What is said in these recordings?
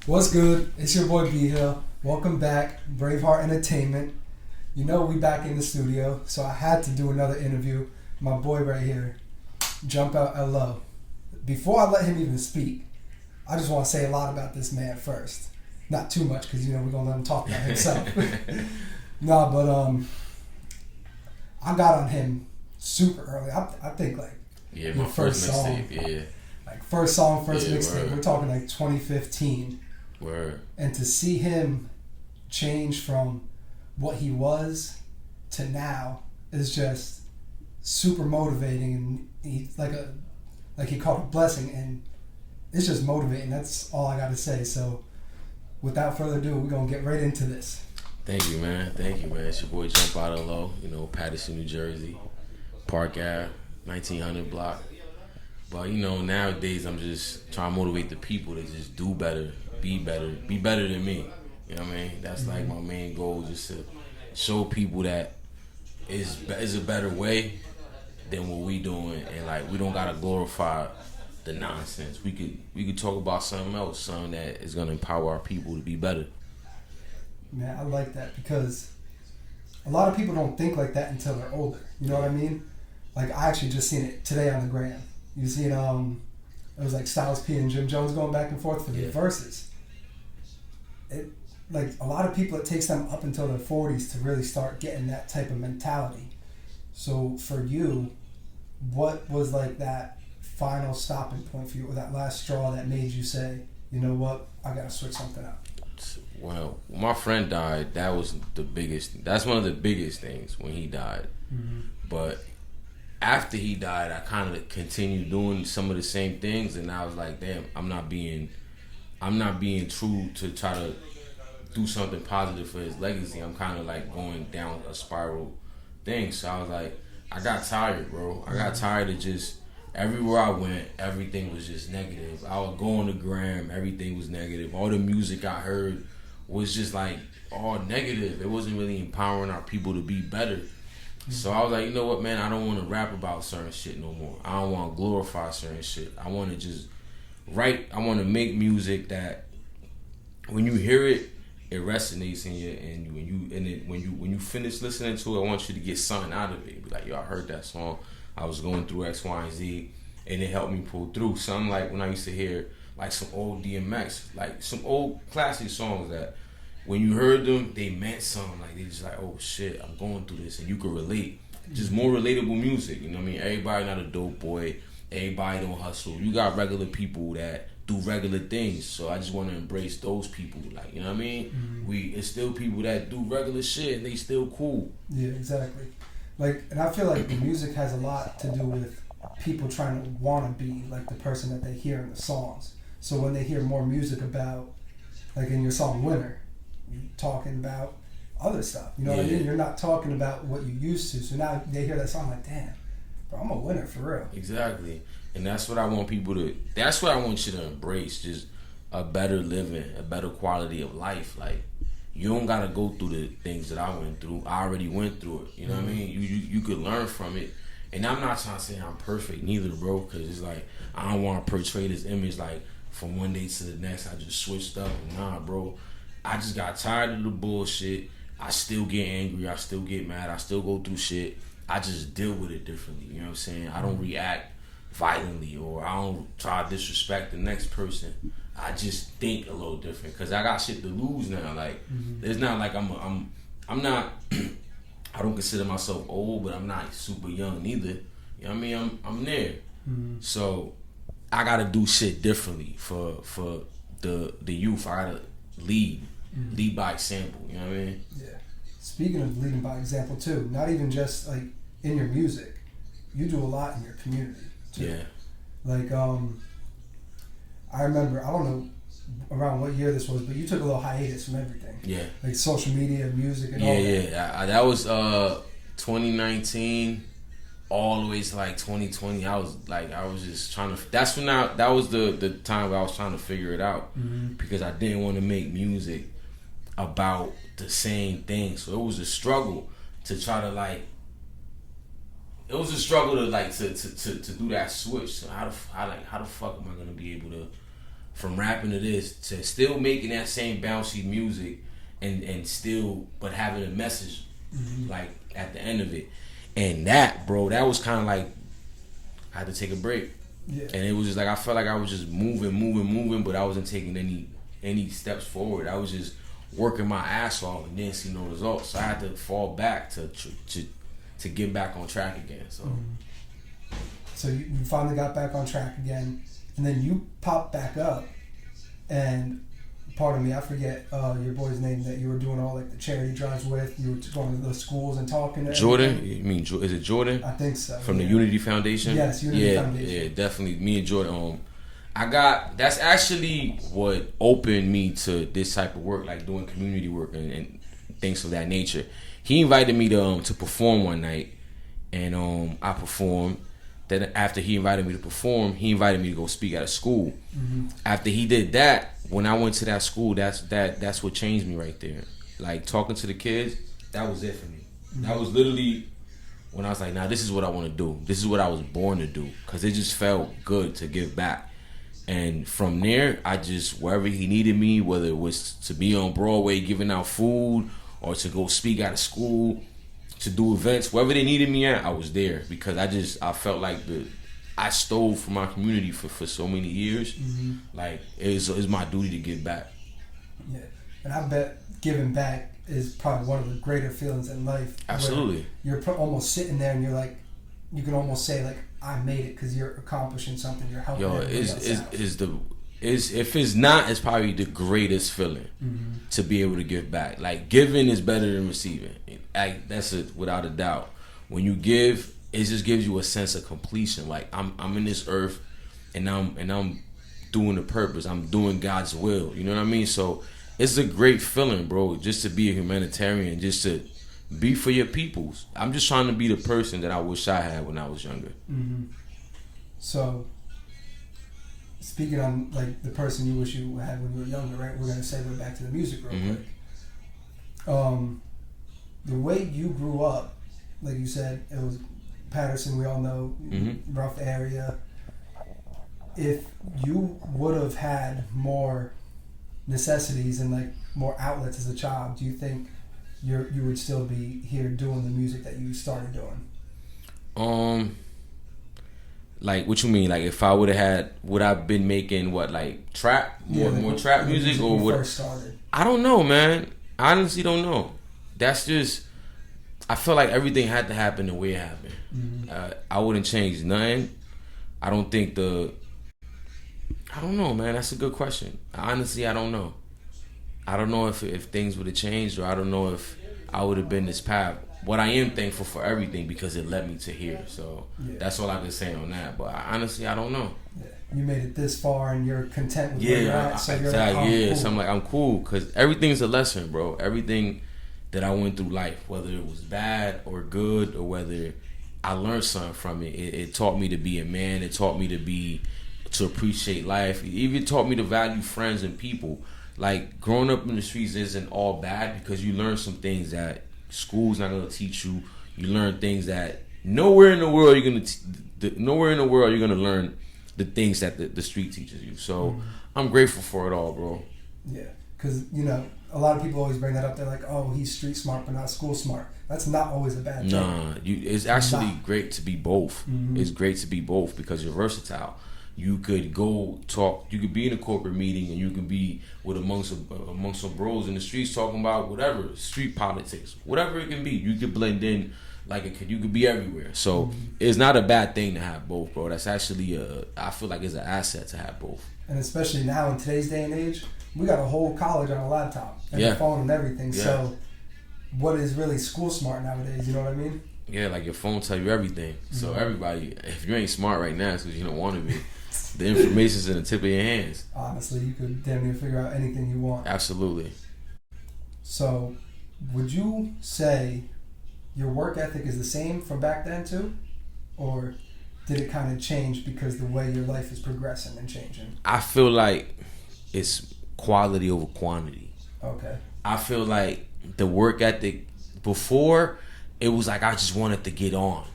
What's good? It's your boy B Hill. Welcome back, BraveHeartEnt Entertainment. You know we back in the studio, so I had to do another interview. My boy right here, Jumpout LO. Before I let him even speak, I just want to say a lot about this man first. Not too much, because we're gonna let him talk about himself. No, but I got on him super early. I think like my first song, mixtape, first mixtape. Word. We're talking like 2015. Word. And to see him change from what he was to now is just super motivating, and he's like he called it a blessing, and it's just motivating. That's all I got to say. So without further ado, we're gonna get right into this. Thank you, man. It's your boy Jumpout LO, Patterson, New Jersey, Park Ave, 1900 block. But nowadays I'm just trying to motivate the people to just do better, be better than me. You know what I mean? That's like my main goal, just to show people that is a better way than what we doing, and like we don't gotta glorify the nonsense. We could talk about something else, something that is gonna empower our people to be better. Man, I like that, because a lot of people don't think like that until they're older. You know what I mean? Like, I actually just seen it today on the gram. You seen it was like Styles P and Jim Jones going back and forth for the verses. It, like, a lot of people, it takes them up until their 40s to really start getting that type of mentality. So for you, what was like that final stopping point for you, or that last straw that made you say, you know what, I gotta switch something up? Well, when my friend died, that was that's one of the biggest things when he died. Mm-hmm. But after he died, I kind of continued doing some of the same things, and I was like, damn, I'm not being true to try to do something positive for his legacy. I'm kind of like going down a spiral thing. So I was like, I got tired, bro. I got tired of just everywhere I went, everything was just negative. I would go on the gram, everything was negative. All the music I heard was just like all negative. It wasn't really empowering our people to be better. So I was like, you know what, man, I don't want to rap about certain shit no more. I don't want to glorify certain shit. I want to just write. I want to make music that when you hear it, it resonates in you, and when you finish listening to it, I want you to get something out of it. Be like, yo, I heard that song. I was going through X, Y, and Z, and it helped me pull through. Something like when I used to hear like some old DMX, like some old classic songs that when you heard them, they meant something. Like, they just like, oh shit, I'm going through this, and you could relate. Just more relatable music, you know what I mean? Everybody not a dope boy. Everybody don't hustle. You got regular people that do regular things. So I just want to embrace those people. Like, you know what I mean? Mm-hmm. It's still people that do regular shit, and they still cool. Yeah, exactly. Like, and I feel like the music has a lot to do with people trying to want to be like the person that they hear in the songs. So when they hear more music about, like in your song Winner, you're talking about other stuff. You know what I mean? You're not talking about what you used to. So now they hear that song like, damn, bro, I'm a winner for real. Exactly. And that's what I want people to, that's what I want you to embrace. Just a better living, a better quality of life. Like, you don't gotta go through the things that I went through. I already went through it. You know what I mean? You could learn from it. And I'm not trying to say I'm perfect neither, bro, because it's like, I don't want to portray this image like from one day to the next I just switched up. Nah, bro. I just got tired of the bullshit. I still get angry. I still get mad. I still go through shit. I just deal with it differently. You know what I'm saying? I don't react violently, or I don't try to disrespect the next person. I just think a little different because I got shit to lose now. Like, it's not like I'm not. I don't consider myself old, but I'm not super young neither. You know what I mean? I'm there. So I gotta do shit differently for the youth. I gotta lead by example. You know what I mean? Yeah. Speaking of leading by example too, not even just like in your music, you do a lot in your community too. Yeah. Like I remember, I don't know around what year this was, but you took a little hiatus from everything. Yeah. Like social media, music, and all that. Yeah. That was 2019 all the way to like 2020. I was just trying to. That was the time where I was trying to figure it out because I didn't want to make music about the same thing. So it was a struggle to try to like. It was a struggle to like to do that switch. So how the fuck am I gonna be able to from rapping to this to still making that same bouncy music and still but having a message like at the end of it. And that, bro, that was kind of like I had to take a break. Yeah. And it was just like I felt like I was just moving, but I wasn't taking any steps forward. I was just working my ass off and didn't see no results. So I had to fall back to get back on track again. So So you finally got back on track again, and then you popped back up, and pardon me, I forget your boy's name that you were doing all like the charity drives with. You were going to those schools and talking to Jordan, everybody. you mean is it Jordan? I think so. From the Unity Foundation? Yes, Unity Foundation. Yeah, definitely. Me and Jordan. That's actually what opened me to this type of work, like doing community work and things of that nature. He invited me to perform one night, and I performed. Then after he invited me to perform, he invited me to go speak at a school. After he did that, when I went to that school, that's what changed me right there. Like talking to the kids, that was it for me. That was literally when I was like, nah, this is what I want to do. This is what I was born to do, because it just felt good to give back. And from there, I just, wherever he needed me, whether it was to be on Broadway giving out food or to go speak at a school, to do events, wherever they needed me at, I was there, because I felt like I stole from my community for so many years. Like it's my duty to give back. Yeah, and I bet giving back is probably one of the greater feelings in life. Absolutely. You're almost sitting there and you're like, you can almost say like, I made it, because you're accomplishing something. You're helping. Yo, if it's not, it's probably the greatest feeling to be able to give back. Like giving is better than receiving. That's it without a doubt. When you give, it just gives you a sense of completion. Like I'm in this earth, and I'm doing the purpose. I'm doing God's will. You know what I mean? So it's a great feeling, bro. Just to be a humanitarian, just to be for your peoples. I'm just trying to be the person that I wish I had when I was younger. So, speaking on like the person you wish you had when you were younger, right? We're gonna segue back to the music real quick. The way you grew up, like you said, it was Patterson. We all know, rough area. If you would have had more necessities and like more outlets as a child, do you think you would still be here doing the music that you started doing? Like what you mean? Like if I would have had, would I been making what, like trap, more trap music, or what? First started. I don't know, man. I honestly don't know. That's just, I feel like everything had to happen the way it happened. I wouldn't change nothing. I don't think I don't know, man. That's a good question. Honestly, I don't know. I don't know if things would have changed, or I don't know if I would have been this path. What I am thankful for everything, because it led me to here. So that's all I can say on that. But honestly, I don't know. Yeah. You made it this far and you're content with where you're at. So you're like, cool. So I'm like, I'm cool, because everything's a lesson, bro. Everything that I went through life, whether it was bad or good, or whether I learned something from it, it taught me to be a man. It taught me to appreciate life. It even taught me to value friends and people. Like growing up in the streets isn't all bad, because you learn some things that school's not gonna teach you. You learn things that nowhere in the world you're gonna learn the things that the street teaches you. So I'm grateful for it all, bro. Yeah, because a lot of people always bring that up. They're like, "Oh, he's street smart, but not school smart." That's not always a bad thing. Nah, it's actually great to be both. It's great to be both, because you're versatile. You could go talk. You could be in a corporate meeting, and you could be with amongst some bros in the streets talking about whatever, street politics, whatever it can be. You could blend in like it could. You could be everywhere. So it's not a bad thing to have both, bro. That's actually I feel like it's an asset to have both. And especially now in today's day and age, we got a whole college on a laptop and a phone and everything. Yeah. So what is really school smart nowadays? You know what I mean? Yeah, like your phone tell you everything. So everybody, if you ain't smart right now, it's because you don't want to be. The information's in the tip of your hands. Honestly, you could damn near figure out anything you want. Absolutely. So, would you say your work ethic is the same from back then too? Or did it kind of change because the way your life is progressing and changing? I feel like it's quality over quantity. Okay. I feel like the work ethic before, it was like I just wanted to get on.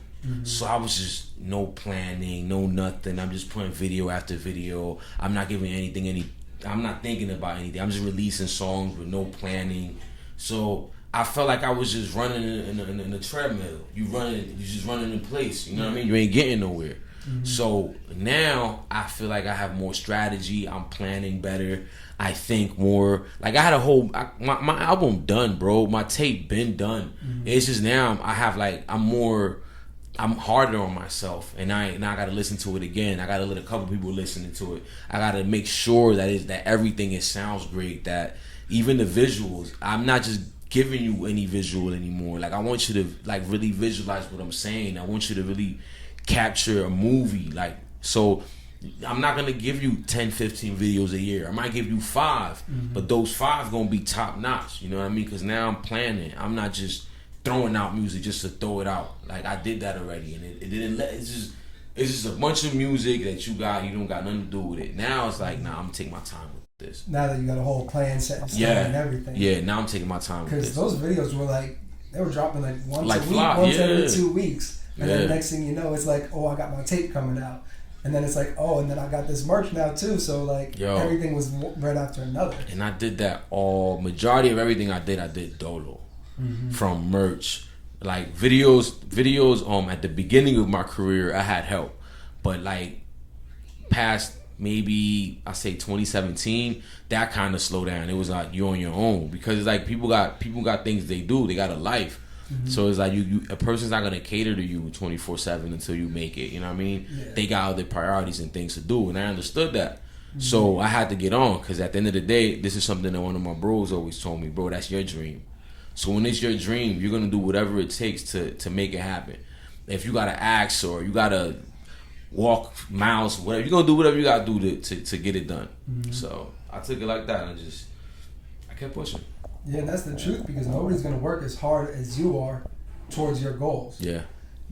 So I was just no planning, no nothing. I'm just putting video after video. I'm not giving I'm not thinking about anything. I'm just releasing songs with no planning. So I felt like I was just running in a treadmill. You just running in place. You know what I mean? You ain't getting nowhere. So now I feel like I have more strategy. I'm planning better. I think more. Like I had my album done, bro. My tape been done. It's just now I'm harder on myself, and now I gotta listen to it again. I gotta let a couple people listen to it. I gotta make sure that everything sounds great. That even the visuals, I'm not just giving you any visual anymore. Like I want you to like really visualize what I'm saying. I want you to really capture a movie. Like so, I'm not gonna give you 10, 15 videos a year. I might give you 5, but those 5 gonna be top notch. You know what I mean? Because now I'm planning. I'm not just throwing out music just to throw it out. Like I did that already, and it didn't. It's just a bunch of music that you don't got nothing to do with it. Now it's like, nah, I'm gonna take my time with this. Now that you got a whole plan set and stuff and everything. Yeah, now I'm taking my time with this. Because those videos were like, they were dropping like once a week, flop, once every 2 weeks. And then the Yeah. next thing you know, it's like, oh, I got my tape coming out. And then it's like, oh, and then I got this merch now too. So like everything was right after another. And I did that majority of everything I did dolo. From merch. Like videos at the beginning of my career I had help. But like past maybe I say 2017, that kind of slowed down. It was like you're on your own, because it's like people got things they do. They got a life. So it's like a person's not gonna cater to you 24/7 until you make it. You know what I mean? Yeah. They got other priorities and things to do, and I understood that. So I had to get on, because at the end of the day, this is something that one of my bros always told me, bro. That's your dream. So when it's your dream, you're gonna do whatever it takes to make it happen. If you gotta axe or you gotta walk miles, whatever, you're gonna do whatever you gotta do to get it done. So I took it like that, and I kept pushing. Yeah, and that's the truth, because nobody's going to work as hard as you are towards your goals. Yeah.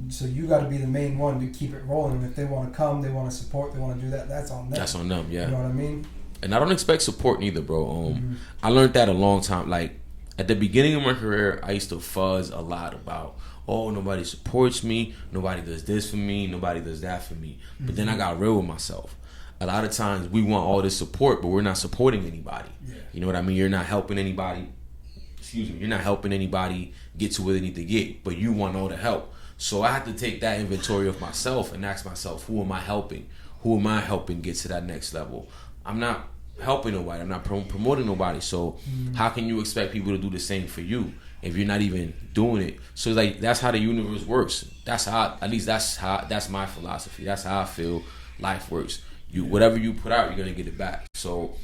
So you got to be the main one to keep it rolling. If they want to come, they want to support, they want to do that, that's on them. That's on them, yeah. You know what I mean? And I don't expect support neither, bro. I learned that a long time. Like, at the beginning of my career, I used to fuzz a lot about, oh, nobody supports me, nobody does this for me, nobody does that for me. But then I got real with myself. A lot of times we want all this support, but we're not supporting anybody. Yeah. You know what I mean? You're not helping anybody. You're not helping anybody get to where they need to get, but you want all the help. So I had to take that inventory of myself and ask myself, who am I helping? Who am I helping get to that next level? I'm not helping nobody. I'm not promoting nobody. So how can you expect people to do the same for you if you're not even doing it? So it's like, that's how the universe works. That's my philosophy. That's how I feel life works. Whatever you put out, you're gonna get it back. So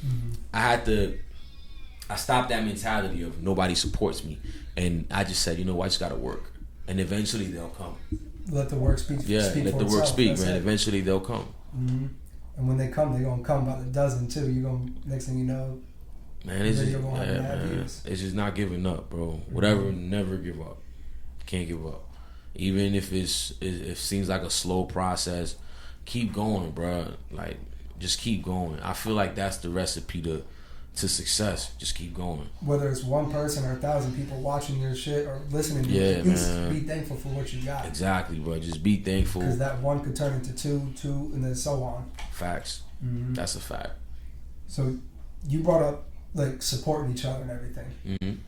I stopped that mentality of nobody supports me, and I just said, you know what, I just gotta work, and eventually they'll come. Let the work speak. Yeah, speak let for the work itself. speak, That's man. it. Eventually they'll come. And when they come, they're gonna come by the dozen too. You're gonna, next thing you know, man, it's just, man. It's just not giving up, bro. Whatever, never give up. Can't give up, even if it seems like a slow process. Keep going, bro. Like, just keep going. I feel like that's the recipe to success. Just keep going. Whether it's one person or 1,000 people watching your shit or listening to you, man. Be thankful for what you got. Exactly, bro. Just be thankful. Because that one could turn into two, and then so on. Facts. That's a fact. So you brought up like supporting each other and everything.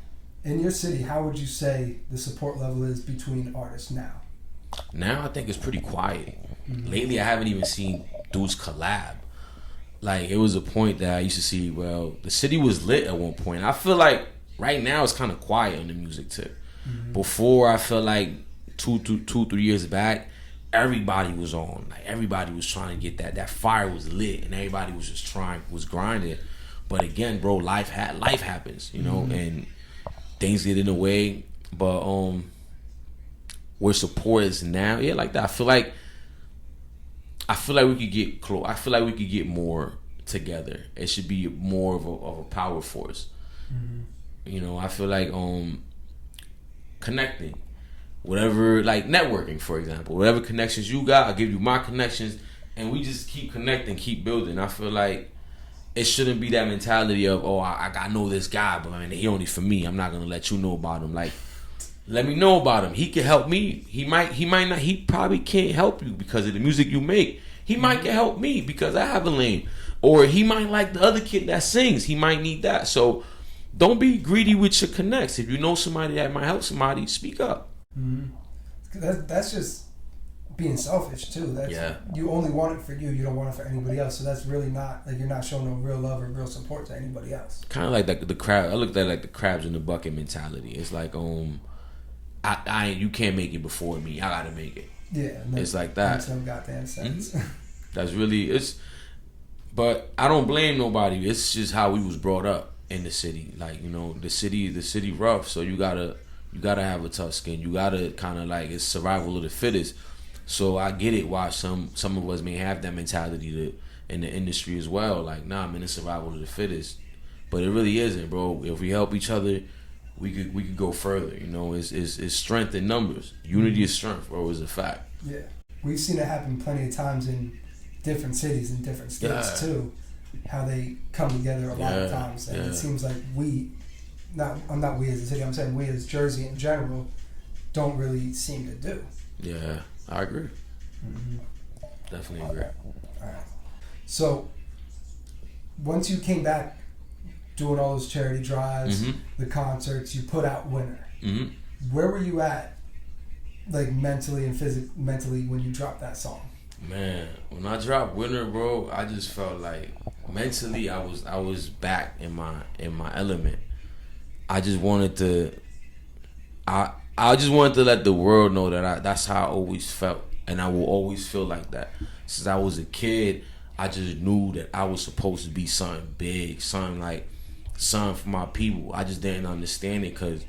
In your city, how would you say the support level is between artists now? Now I think it's pretty quiet. Lately I haven't even seen dudes collab. Like, it was a point that I used to see, well, the city was lit at one point. I feel like right now it's kind of quiet on the music tip. Before, I felt like 2-3 years back, everybody was on. Like, everybody was trying to get that fire was lit, and everybody was just was grinding. But again, bro, life happens, you know, and things get in the way. But where support is now, yeah, like that. I feel like we could get close. I feel like we could get more together. It should be more of a power force. You know, I feel like connecting, whatever, like networking, for example. Whatever connections you got, I'll give you my connections, and we just keep connecting, keep building. I feel like it shouldn't be that mentality of, oh, I know this guy, but man, he only for me. I'm not gonna let you know about him. Like, let me know about him. He can help me. He might not. He probably can't help you because of the music you make. He might can help me because I have a lane. Or he might like the other kid that sings. He might need that. So don't be greedy with your connects. If you know somebody that might help somebody, speak up. That's just being selfish too. That's, you only want it for you. You don't want it for anybody else. So that's really not like you're not showing no real love or real support to anybody else. Kind of like the crab. I looked at it like the crabs in the bucket mentality. It's like I you can't make it before me. I gotta make it. Yeah, it's like that. Makes no goddamn sense. That's really it's. But I don't blame nobody. It's just how we was brought up in the city. Like, you know, the city rough. So you gotta have a tough skin. You gotta kind of like, it's survival of the fittest. So I get it why some of us may have that mentality in the industry as well. Like, nah, man, it's survival of the fittest. But it really isn't, bro. If we help each other, we could go further. You know, it's strength in numbers. Unity is strength, bro. Is a fact. Yeah, we've seen it happen plenty of times in different cities and different states too. How they come together a lot of times, and it seems like I'm not we as a city. I'm saying we as Jersey in general don't really seem to do. Yeah, I agree. Definitely agree. All right. So once you came back doing all those charity drives, the concerts, you put out Winner. Where were you at, like mentally and mentally, when you dropped that song? Man, when I dropped Winner, bro, I just felt like mentally I was back in my element. I just wanted to let the world know that that's how I always felt, and I will always feel like that. Since I was a kid, I just knew that I was supposed to be something big, something for my people. I just didn't understand it because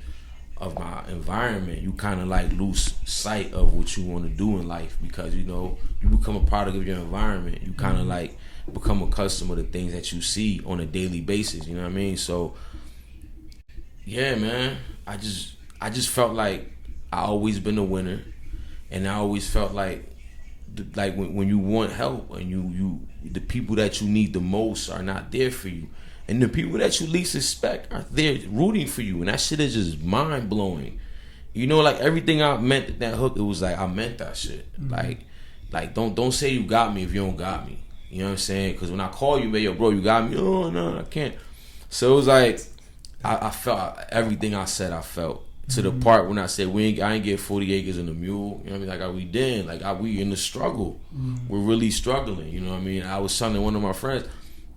of my environment. You kind of like lose sight of what you want to do in life because, you know, you become a product of your environment. You kind of like become accustomed to the things that you see on a daily basis. You know what I mean? So yeah, man, I just felt like I always been a winner, and I always felt like when you want help and you the people that you need the most are not there for you. And the people that you least expect are there rooting for you. And that shit is just mind blowing. You know, like everything I meant that hook, it was like I meant that shit. Like don't say you got me if you don't got me. You know what I'm saying? Because when I call you, man, yo, bro, you got me. Oh no, I can't. So it was like I felt everything I said. I felt to the part when I said I ain't get 40 acres and a mule. You know what I mean? Like we did. Like we in the struggle. We're really struggling. You know what I mean? I was telling one of my friends,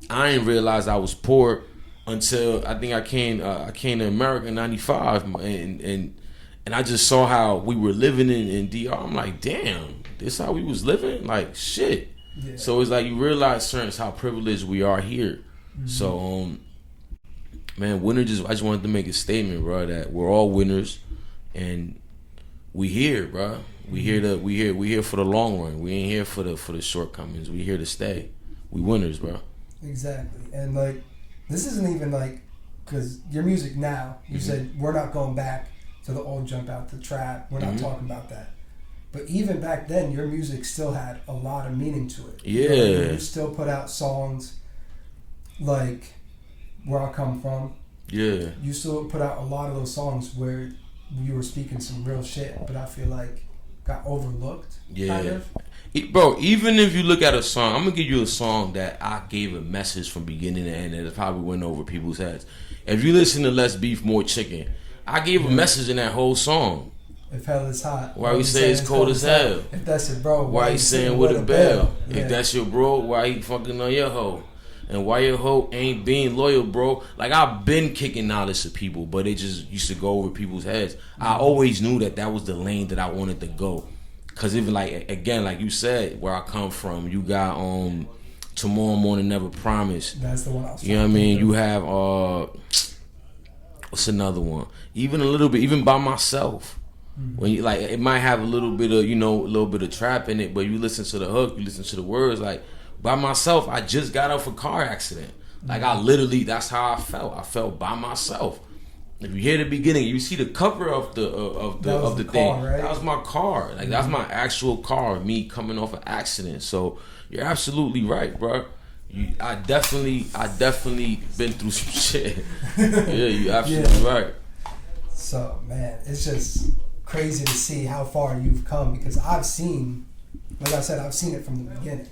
I didn't realize I was poor until I think I came to America in '95, and I just saw how we were living in DR. I'm like, damn, this how we was living? Like, shit. Yeah. So it's like you realize certain how privileged we are here. So man, I just wanted to make a statement, bro, that we're all winners, and we here, bro. We here for the long run. We ain't here for the shortcomings. We here to stay. We winners, bro. Exactly. And like, this isn't even like, because your music now, you said we're not going back to the old jump out, the trap. We're not talking about that. But even back then, your music still had a lot of meaning to it. Yeah. You still put out songs like Where I Come From. Yeah. You still put out a lot of those songs where you were speaking some real shit, but I feel like got overlooked. Yeah. Kind of. Bro, even if you look at a song, I'm gonna give you a song that I gave a message from beginning to end, and it probably went over people's heads. If you listen to Less Beef, More Chicken, I gave a message in that whole song. If hell is hot, why we say it's cold as hell? If that's your bro, why you saying with a bell? If that's your bro, why he fucking on your hoe? And why your hoe ain't being loyal, bro? Like, I've been kicking knowledge to people, but it just used to go over people's heads. I always knew that was the lane that I wanted to go. Cause even like, again, like you said, where I come from, you got Tomorrow Morning Never Promise. That's the one I was You know what I mean? You have what's another one? Even a little bit, even By Myself. When you like, it might have a little bit of trap in it, but you listen to the hook, you listen to the words. Like, By Myself, I just got off a car accident. Like, I literally, that's how I felt. I felt by myself. If you hear the beginning, you see the cover of the thing. Car, right? That was my car. Like, that's my actual car. Me coming off an accident. So you're absolutely right, bro. I definitely been through some shit. Yeah, you're absolutely right. So, man, it's just crazy to see how far you've come because I've seen, like I said, I've seen it from the beginning.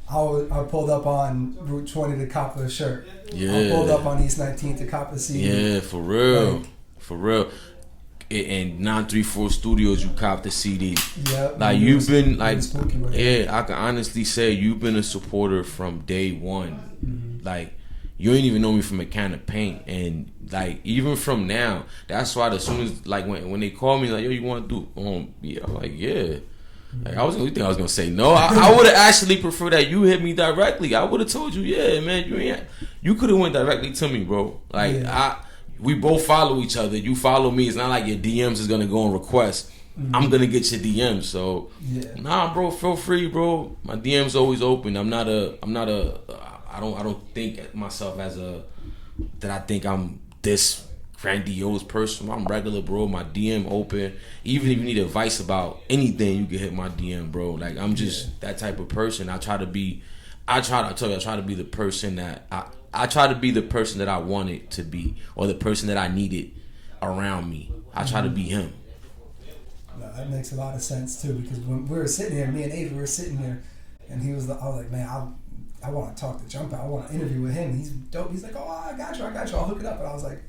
I pulled up on Route 20 to cop a shirt. Yeah. I pulled up on East 19th to cop a CD. Yeah, for real. Like, for real. In 934 Studios, you copped the CD. Yeah. Like, you've been, like, it. I can honestly say you've been a supporter from day one. Mm-hmm. Like, you ain't even know me from a can of paint. And, like, even from now, that's why as soon as, like, when they call me, like, yo, you want to do, yeah, I'm like, yeah. Like, you think I was gonna say no? I would have actually preferred that you hit me directly. I would have told you, yeah, man, you could have went directly to me, bro. Like, we both follow each other. You follow me. It's not like your DMs is gonna go on request. Mm-hmm. I'm gonna get your DMs. So, nah, bro, feel free, bro. My DMs always open. I don't think myself as that I think I'm this grandiose person. I'm regular, bro. My DM open. Even if you need advice about anything, you can hit my DM, bro. Like, I'm just that type of person. I try to be the person that I try to be the person that I wanted to be, or the person that I needed around me. I try to be him. No, that makes a lot of sense too, because when we were sitting here, me and Avery were sitting here, and I was like, man, I want to talk to Jumpout. I want to interview with him. He's dope. He's like, oh, I got you. I'll hook it up. And I was like,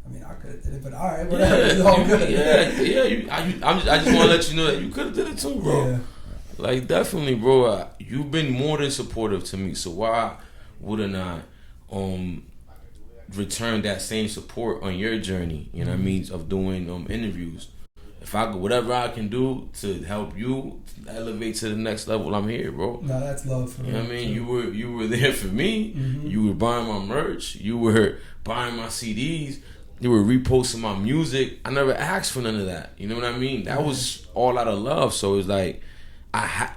I mean, I could have did it, but all right, whatever. It's all good. I just want to let you know that you could have did it too, bro. Yeah. Like, definitely, bro. You've been more than supportive to me, so why wouldn't I return that same support on your journey? You know what I mean? Of doing interviews. If whatever I can do to help you elevate to the next level, I'm here, bro. No, that's love for me. You know what I mean? You were there for me. Mm-hmm. You were buying my merch. You were buying my CDs. You were reposting my music. I never asked for none of that. You know what I mean? That was all out of love. So it's like I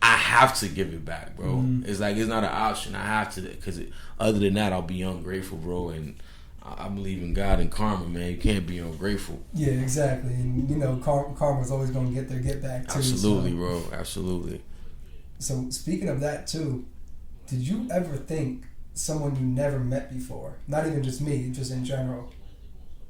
have to give it back, bro. Mm-hmm. It's like it's not an option. I have to, because other than that, I'll be ungrateful, bro. And I believe in God and karma, man. You can't be ungrateful. Yeah, exactly. And, you know, karma's always going to get their get back, too. Absolutely, bro. Absolutely. So, speaking of that, too, did you ever think someone you never met before, not even just me, just in general,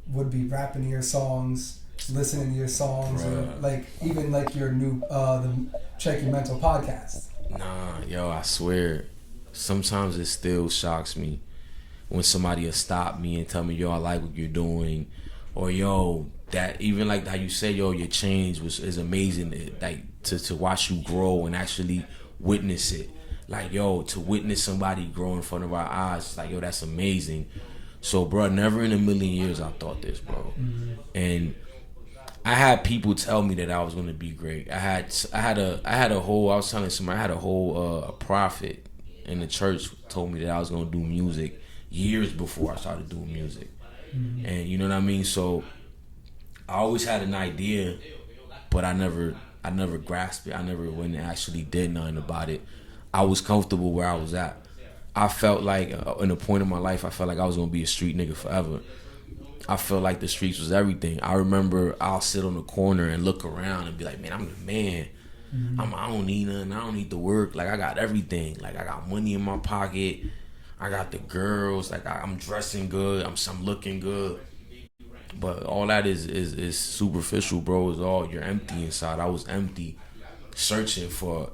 would be rapping your songs, listening to your songs, or, like, even, like, your new, the Check Your Mental podcast? Nah, yo, I swear, sometimes it still shocks me when somebody will stop me and tell me, yo, I like what you're doing, or yo, that even like how you say, yo, your change is amazing, like to watch you grow and actually witness it. Like, yo, to witness somebody grow in front of our eyes, like, yo, that's amazing. So, bro, never in a million years I thought this, bro. Mm-hmm. And I had people tell me that I was gonna be great. I was telling somebody, I had a whole prophet in the church told me that I was gonna do music years before I started doing music. Mm-hmm. And you know what I mean? So I always had an idea, but I never grasped it. I never went and actually did nothing about it. I was comfortable where I was at. I felt like in a point in my life, I felt like I was gonna be a street nigga forever. I felt like the streets was everything. I remember I'll sit on the corner and look around and be like, man, I'm the man. Mm-hmm. I don't need nothing. I don't need to work. Like, I got everything. Like, I got money in my pocket. I got the girls. Like, I'm dressing good. I'm looking good. But all that is superficial, bro. It's all, you're empty inside. I was empty, searching for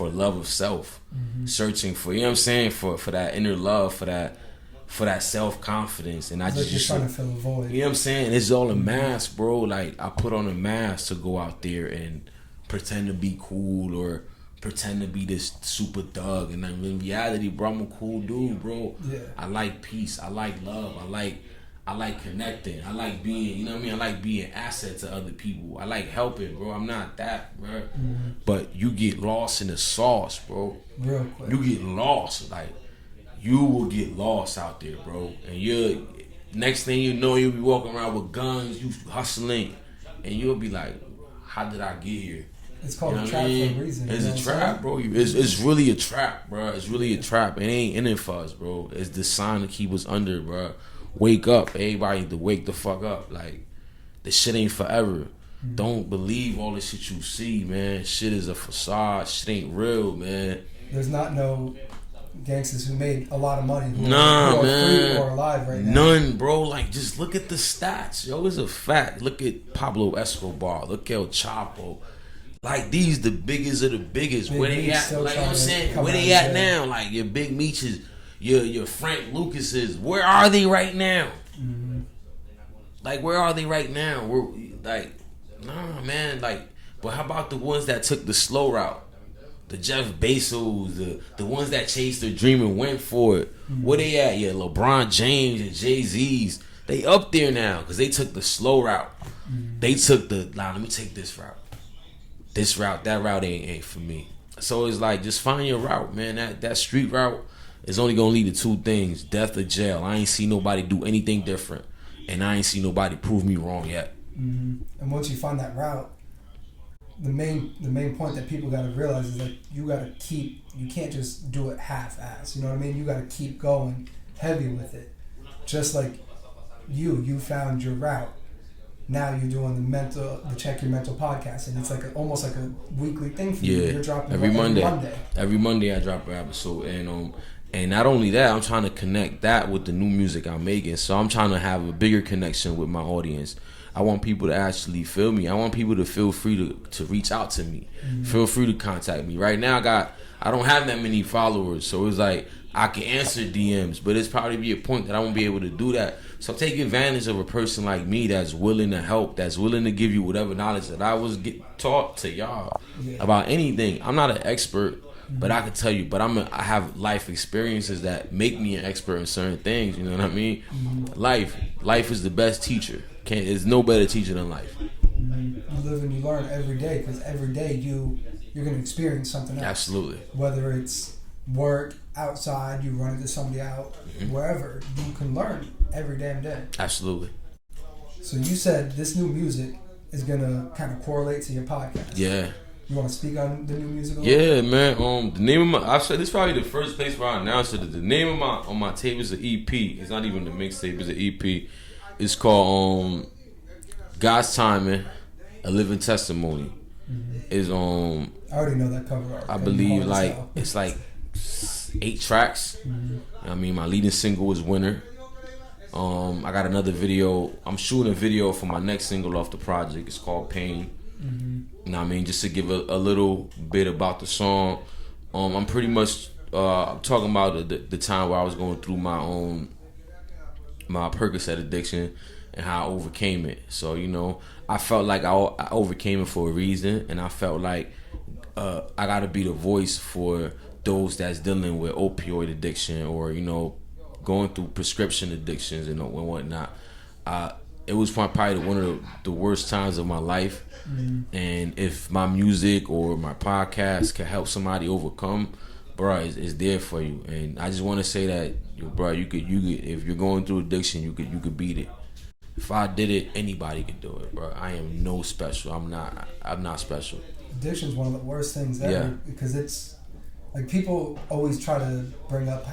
love of self, searching for, you know what I'm saying, for that inner love, for that self-confidence. And I just trying to fill a void. You know what I'm saying? It's all a mask, bro. Like, I put on a mask to go out there and pretend to be cool or pretend to be this super thug. And then in reality, bro, I'm a cool dude, bro. Yeah. I like peace. I like love. I like connecting. I like being, you know what I mean? I like being asset to other people. I like helping, bro. I'm not that, bro. Mm-hmm. But you get lost in the sauce, bro. Real quick. You get lost. Like, you will get lost out there, bro. And next thing you know, you'll be walking around with guns, you hustling, and you'll be like, how did I get here? It's called a trap for a reason. It's a trap, bro. It's really a trap, bro. It's really a trap. It ain't in it for us, bro. It's the sign to keep us under, bro. Wake up. Everybody to wake the fuck up. Like, the shit ain't forever. Mm-hmm. Don't believe all the shit you see, man. Shit is a facade. Shit ain't real, man. There's not no gangsters who made a lot of money who Nah, are man. free or alive right now. None, bro. Like, just look at the stats. Yo, it's a fact. Look at Pablo Escobar. Look at El Chapo. Like, these the biggest of the biggest. Big Where they Meech at? still Like, you know what I'm trying to saying? come Where out they of at jail. now? Like, your Big Meeches, your Frank Lucases. Where are they right now? Mm-hmm. Like, where are they right now? We're like, nah, man. Like, but how about the ones that took the slow route? The Jeff Bezos, the ones that chased their dream and went for it. Mm-hmm. Where they at? Yeah, LeBron James and Jay-Z's. They up there now because they took the slow route. Mm-hmm. They took let me take this route. This route, that route ain't for me. So it's like, just find your route, man. That street route is only going to lead to two things: death or jail. I ain't see nobody do anything different. And I ain't see nobody prove me wrong yet. Mm-hmm. And once you find that route, the main point that people got to realize is that you can't just do it half-ass. You know what I mean? You got to keep going heavy with it. Just like you found your route. Now you're doing the Check Your Mental podcast, and it's like almost like a weekly thing for you. You're dropping every Monday. Every Monday I drop an episode, and not only that, I'm trying to connect that with the new music I'm making. So I'm trying to have a bigger connection with my audience. I want people to actually feel me. I want people to feel free to reach out to me. Mm-hmm. Feel free to contact me. Right now, I don't have that many followers, so it's like I can answer DMs, but it's probably be a point that I won't be able to do that. So take advantage of a person like me that's willing to help, that's willing to give you whatever knowledge that I was taught to y'all about anything. I'm not an expert, but I can tell you. But I have life experiences that make me an expert in certain things. You know what I mean? Mm-hmm. Life is the best teacher. There's no better teacher than life. Mm-hmm. You live and you learn every day, because every day you're going to experience something else. Absolutely. Whether it's work, outside, you run into somebody out, wherever, you can learn every damn day. Absolutely. So you said this new music is going to kind of correlate to your podcast. Yeah. You want to speak on the new music? Yeah, man. The name of I said this is probably the first place where I announced it. The name of my tape is an EP. It's not even the mixtape. It's an EP. It's called God's Timing, A Living Testimony. Mm-hmm. Is I already know that cover art. I believe it's like 8 tracks. Mm-hmm. I mean, my leading single is Winner. I got another video. I'm shooting a video for my next single off the project. It's called Pain. Mm-hmm. You know what I mean? Just to give a little bit about the song. I'm pretty much talking about the time where I was going through my Percocet addiction and how I overcame it. So, you know, I felt like I overcame it for a reason, and I felt like I gotta be the voice for those that's dealing with opioid addiction, or, you know, going through prescription addictions and whatnot. It was probably one of the worst times of my life. Mm-hmm. And if my music or my podcast can help somebody overcome, bro, it's there for you. And I just want to say that, bro, you could if you're going through addiction, you could beat it. If I did it, anybody could do it, bro. I am no special. I'm not special. Addiction's one of the worst things ever, because it's like people always try to bring up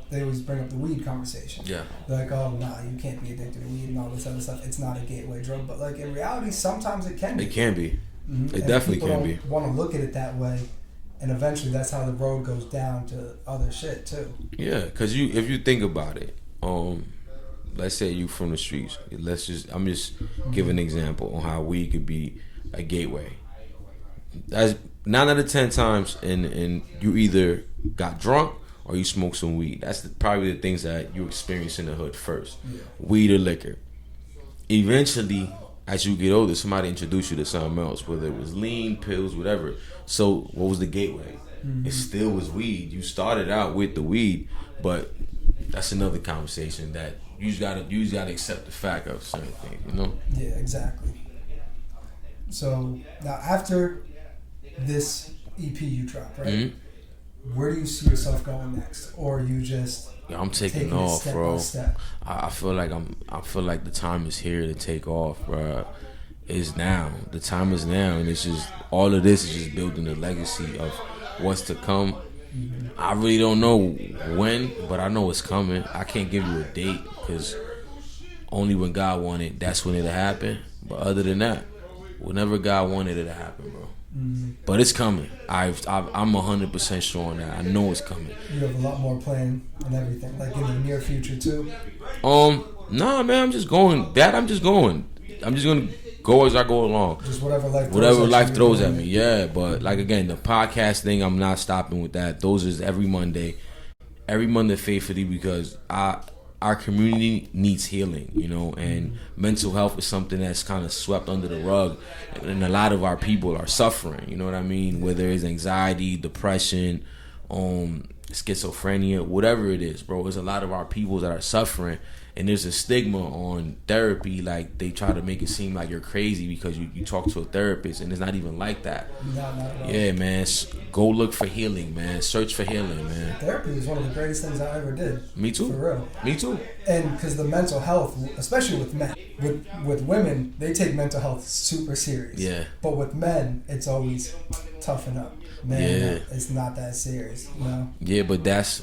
they always bring up the weed conversation. Yeah. They're like, oh, nah, you can't be addicted to weed and all this other stuff. It's not a gateway drug. But like in reality, sometimes it can be. It can be. Mm-hmm. It and definitely can be. People don't want to look at it that way, and eventually that's how the road goes down to other shit too. Yeah, because if you think about it, let's say you from the streets. I'm just giving an example on how weed could be a gateway. That's 9 out of 10 times, and you either got drunk or you smoke some weed. That's probably the things that you experience in the hood first. Yeah. Weed or liquor. Eventually, as you get older, somebody introduced you to something else, whether it was lean, pills, whatever. So what was the gateway? Mm-hmm. It still was weed. You started out with the weed, but that's another conversation that you just gotta accept the fact of certain things, you know? Yeah, exactly. So now after this EP you dropped, right? Mm-hmm. Where do you see yourself going next, or you just? Yeah, I'm taking off, bro. I feel like the time is here to take off, bro. It's now. The time is now, and it's just all of this is just building a legacy of what's to come. Mm-hmm. I really don't know when, but I know it's coming. I can't give you a date because only when God wanted, that's when it'll happen. But other than that, whenever God wanted it to happen, bro. But it's coming. I'm 100% sure on that. I know it's coming. You have a lot more planned and everything, like in the near future too. Nah, man. I'm just going. I'm just gonna go as I go along. Just whatever life throws at me. Yeah, but like again, the podcast thing, I'm not stopping with that. Those is every Monday faithfully, because our community needs healing, you know, and mental health is something that's kind of swept under the rug, and a lot of our people are suffering, you know what I mean, whether it's anxiety, depression, schizophrenia, whatever it is, bro. There's a lot of our people that are suffering, and there's a stigma on therapy. Like, they try to make it seem like you're crazy because you talk to a therapist, and it's not even like that. Not at all. Yeah, man. Go look for healing, man. Search for healing, man. Therapy is one of the greatest things I ever did. Me too. For real. Me too. And because the mental health, especially with men, with women, they take mental health super serious. Yeah. But with men, it's always toughen up. Man, it's not that serious, you know? Yeah, but that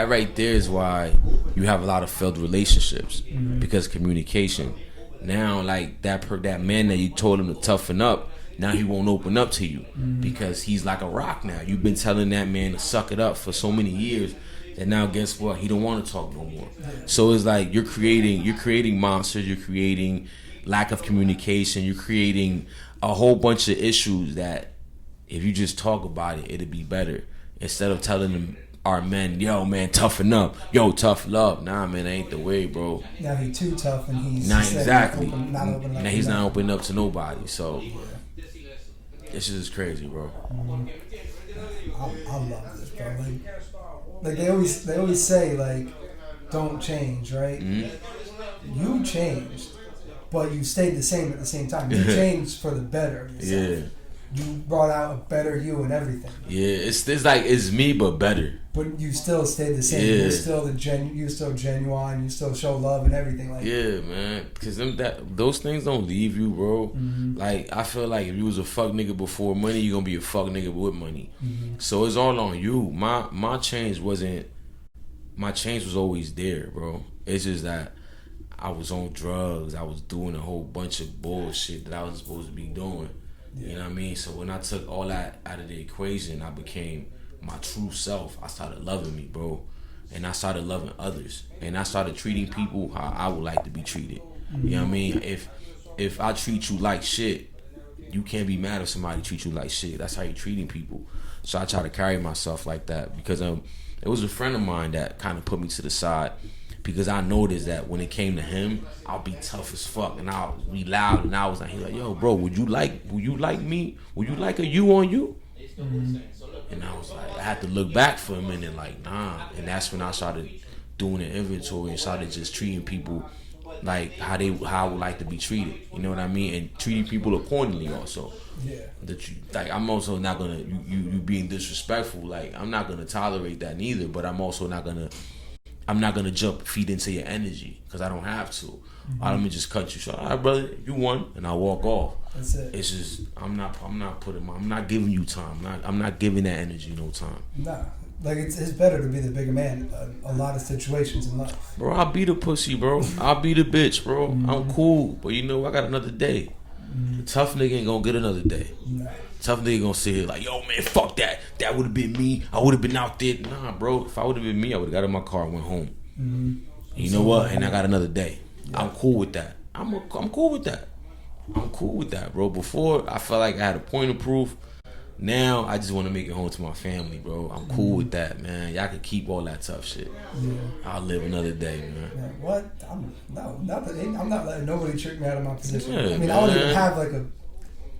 right there is why you have a lot of failed relationships, because communication. Now, like that man that you told him to toughen up, now he won't open up to you because he's like a rock now. You've been telling that man to suck it up for so many years that now guess what? He don't want to talk no more. So it's like you're creating monsters, you're creating lack of communication, you're creating a whole bunch of issues that if you just talk about it, it'd be better. Instead of telling them, our men, yo, man, toughen up. Yo, tough love. Nah, man, that ain't the way, bro. Now he's too tough and he's not exactly. Not open up. Now he's not opening up to nobody. So this shit is crazy, bro. I love this, bro. Like they always say, like, don't change, right? You changed, but you stayed the same at the same time. You changed for the better of yourself. Yeah. You brought out a better you and everything. Yeah, it's like it's me but better. But you still stayed the same. Yeah. You're still you're still genuine. You still show love and everything. Like, yeah, man. Because those things don't leave you, bro. Like, I feel like if you was a fuck nigga before money, you're gonna be a fuck nigga with money. So it's all on you. My change was always there, bro. It's just that I was on drugs. I was doing a whole bunch of bullshit that I was supposed to be doing. You know what I mean? So when I took all that out of the equation, I became my true self. I started loving me, bro. And I started loving others. And I started treating people how I would like to be treated. You know what I mean? If I treat you like shit, you can't be mad if somebody treats you like shit. That's how you're treating people. So I try to carry myself like that, because it was a friend of mine that kind of put me to the side, because I noticed that when it came to him, I'll be tough as fuck and I'll be loud, and I was like, he's like, yo, bro, would you like me? Would you like a you on you? And I was like, I had to look back for a minute, like, nah. And that's when I started doing an inventory and started just treating people like how I would like to be treated. You know what I mean? And treating people accordingly also. Yeah. Like, I'm also not gonna you being disrespectful. Like, I'm not gonna tolerate that neither. But I'm also not gonna feed into your energy, because I don't have to. I'm gonna just cut you short. All right, brother, you won, and I walk off. That's it. It's just I'm not giving you time. I'm not giving that energy no time. Nah, like it's better to be the bigger man in a lot of situations in life. Bro, I'll be the pussy, bro. I'll be the bitch, bro. I'm cool, but you know I got another day. The tough nigga ain't gonna get another day. Nah. Tough nigga gonna sit here like, yo, man, fuck that. That would have been me. I would have been out there. Nah, bro. If I would have been me, I would have got in my car and went home. You know what? And I got another day. Yeah. I'm cool with that. I'm cool with that. I'm cool with that, bro. Before, I felt like I had a point of proof. Now, I just want to make it home to my family, bro. I'm cool with that, man. Y'all can keep all that tough shit. Yeah. I'll live another day, man. What? I'm not letting nobody trick me out of my position. Yeah, I mean, I don't even have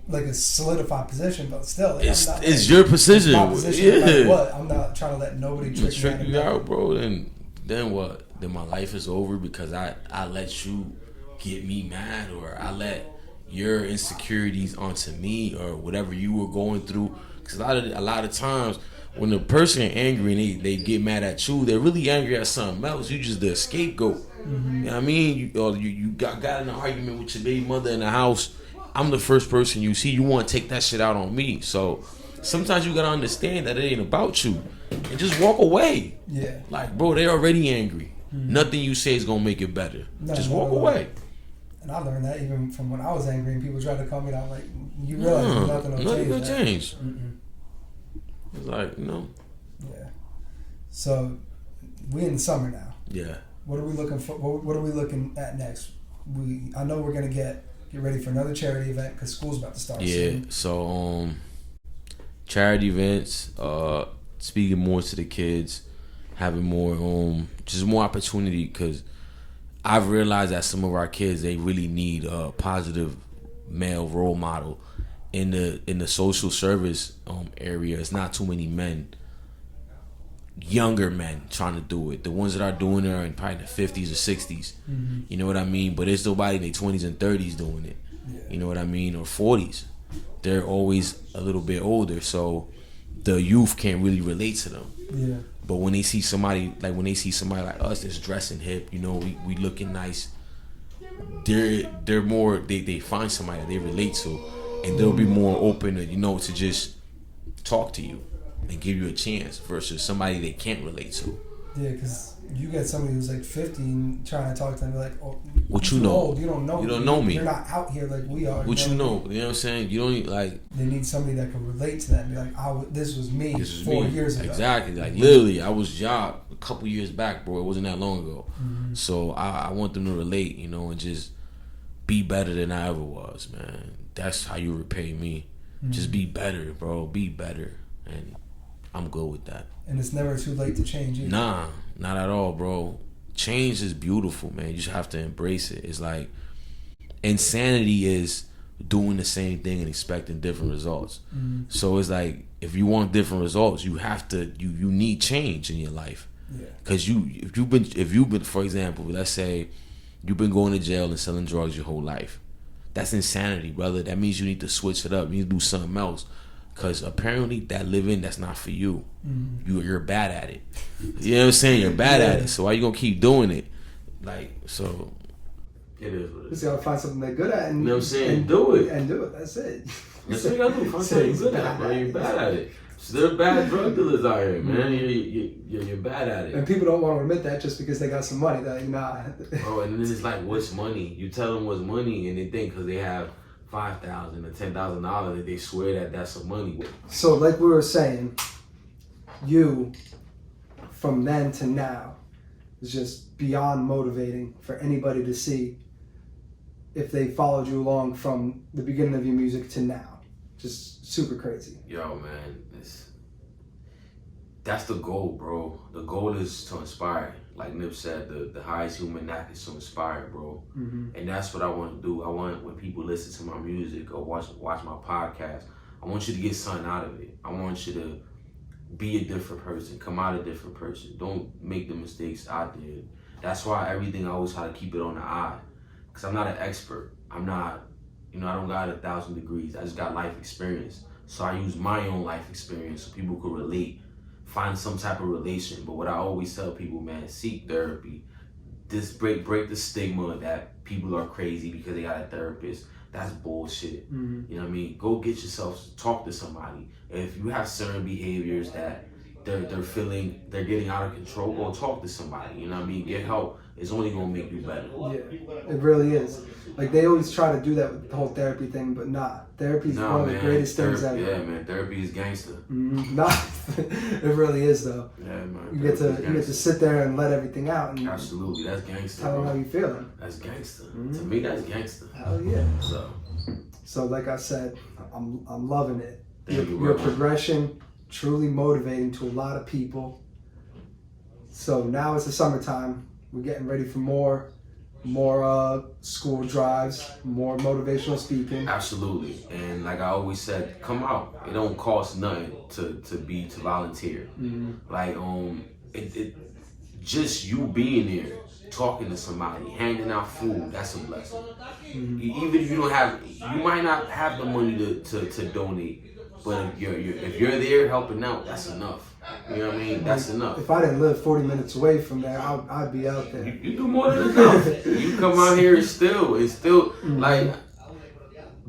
like a solidified position, but still, like, it's your position. My position. Yeah. Like, what? I'm not trying to let nobody trick me out, bro. Then what? Then my life is over because I let you get me mad, or I let your insecurities onto me, or whatever you were going through. Because a lot of times when a person is angry and they get mad at you, they're really angry at something else. You just the scapegoat. You know what I mean? You got in an argument with your baby mother in the house. I'm the first person you see. You want to take that shit out on me. So sometimes you gotta understand that it ain't about you, and just walk away. Yeah. Like, bro, they already angry. Nothing you say is gonna make it better. No, just walk away. And I learned that even from when I was angry and people tried to call me out. Like, you realize nothing will change. It's like, Yeah. So, we in the summer now. Yeah. What are we looking for? What are we looking at next? I know we're gonna get ready for another charity event because school's about to start. Yeah. Soon. So charity events, speaking more to the kids, having more just more opportunity, because I've realized that some of our kids, they really need a positive male role model in the social service area. It's not too many men, younger men, trying to do it. The ones that are doing it are in probably the 50s or 60s. Mm-hmm. You know what I mean? But there's nobody in their 20s and 30s doing it. Yeah. You know what I mean? Or 40s. They're always a little bit older, so the youth can't really relate to them. Yeah. But when they see somebody like us that's dressing hip, we looking nice, they're more, they find somebody that they relate to, and they'll be more open to just talk to you and give you a chance versus somebody they can't relate to. Yeah, because you get somebody who's like 50 and trying to talk to them, you're like, oh, what you know? Old. You don't know me. You're not out here like we are. What you know? You know what I'm saying? You don't like. They need somebody that can relate to them. Be like, this was me 4 years ago. Exactly. Like literally, I was job a couple years back, bro. It wasn't that long ago. Mm-hmm. So I want them to relate, and just be better than I ever was, man. That's how you repay me. Mm-hmm. Just be better, bro. Be better, and I'm good with that. And it's never too late to change either. Nah, not at all, bro. Change is beautiful, man. You just have to embrace it. It's like insanity is doing the same thing and expecting different results. Mm-hmm. So it's like, if you want different results, you have to you need change in your life. Yeah. Because if you've been, for example, let's say you've been going to jail and selling drugs your whole life. That's insanity, brother. That means you need to switch it up. You need to do something else. Because apparently that living, that's not for you. Mm-hmm. You're bad at it. You know what I'm saying? You're bad at it. So why you gonna keep doing it? Like, so it is what it is. You gotta find something they're good at, and you know what I'm saying? And do it. That's it. That's what you gotta do. Find something you're good at, bro. You're bad at it. So there are bad drug dealers out here, man. You're bad at it. And people don't want to admit that just because they got some money. That Bro, and then it's like, what's money? You tell them what's money, and they think because they have $5,000 or $10,000 that they swear that that's some money. So, like we were saying, you from then to now is just beyond motivating for anybody to see if they followed you along from the beginning of your music to now. Just super crazy. Yo, man, that's the goal, bro. The goal is to inspire. Like Nip said, the highest human act is to inspire, bro. Mm-hmm. And that's what I want to do. I want, when people listen to my music or watch my podcast, I want you to get something out of it. I want you to be a different person, come out a different person. Don't make the mistakes I did. That's why everything I always try to keep it on the eye. Because I'm not an expert. I'm not, I don't got 1,000 degrees. I just got life experience. So I use my own life experience so people could relate, find some type of relation. But what I always tell people, man, seek therapy. This break the stigma that people are crazy because they got a therapist. That's bullshit. Mm-hmm. You know what I mean? Go get yourself, talk to somebody. If you have certain behaviors that they're feeling, they're getting out of control, go talk to somebody. You know what I mean? Get help. It's only gonna make you better. Yeah, it really is. Like, they always try to do that with the whole therapy thing, but therapy's one of the greatest things ever. Yeah, man, therapy is gangster. Mm-hmm. It really is, though. Yeah, man. You get to sit there and let everything out. And absolutely, that's gangster. Tell them how you feeling. That's gangster. Mm-hmm. To me, that's gangster. Hell yeah. So like I said, I'm loving it. Your progression, truly motivating to a lot of people. So now it's the summertime. We're getting ready for more school drives, more motivational speaking. Absolutely. And like I always said, come out. It don't cost nothing to volunteer. Mm-hmm. Like it just you being there, talking to somebody, handing out food, that's a blessing. Mm-hmm. Even if you might not have the money to donate, but if you're there helping out, that's enough. You know what I mean? That's enough. If I didn't live 40 minutes away from there, I'd be out there. You do more than enough. You come out here and still mm-hmm. like,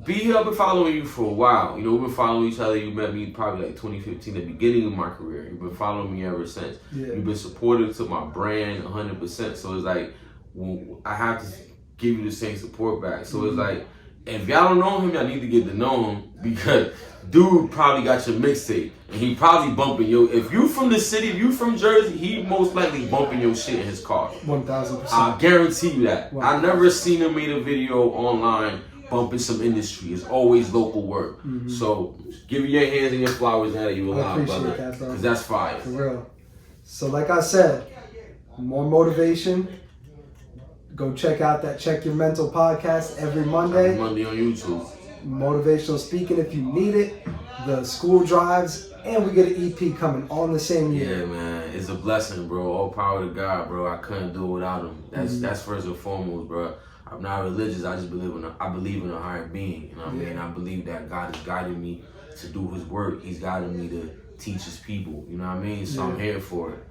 B have been following you for a while. We've been following each other. You met me probably like 2015, the beginning of my career. You've been following me ever since. Yeah. You've been supportive to my brand 100%. So it's like, I have to give you the same support back. So it's like, if y'all don't know him, y'all need to get to know him, because dude probably got your mixtape and he probably bumping if you from the city, if you from Jersey, he most likely bumping your shit in his car. 1000%. I guarantee you that. Wow. I never seen him made a video online bumping some industry. It's always local work. So give your hands and your flowers now that you alive, brother. That, bro. Because that's fire. For real. So like I said, more motivation. Go check out that Check Your Mental podcast every Monday. Every Monday on YouTube. Motivational speaking if you need it. The school drives. And we get an EP coming all in the same year. Yeah, man. It's a blessing, bro. All power to God, bro. I couldn't do it without him. That's first and foremost, bro. I'm not religious. I just believe in a higher being. You know what I mean? I believe that God is guiding me to do his work. He's guiding me to teach his people. You know what I mean? So I'm here for it.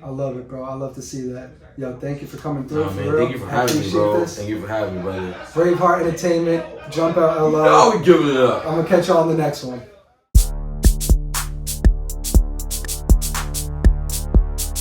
I love it, bro. I love to see that. Yo, thank you for coming through. Nah, for man, real. thank you for having me, bro. This. Thank you for having me, brother. BraveHeart Entertainment, Jumpout LO. Oh, we giving it up. I'm going to catch y'all on the next one.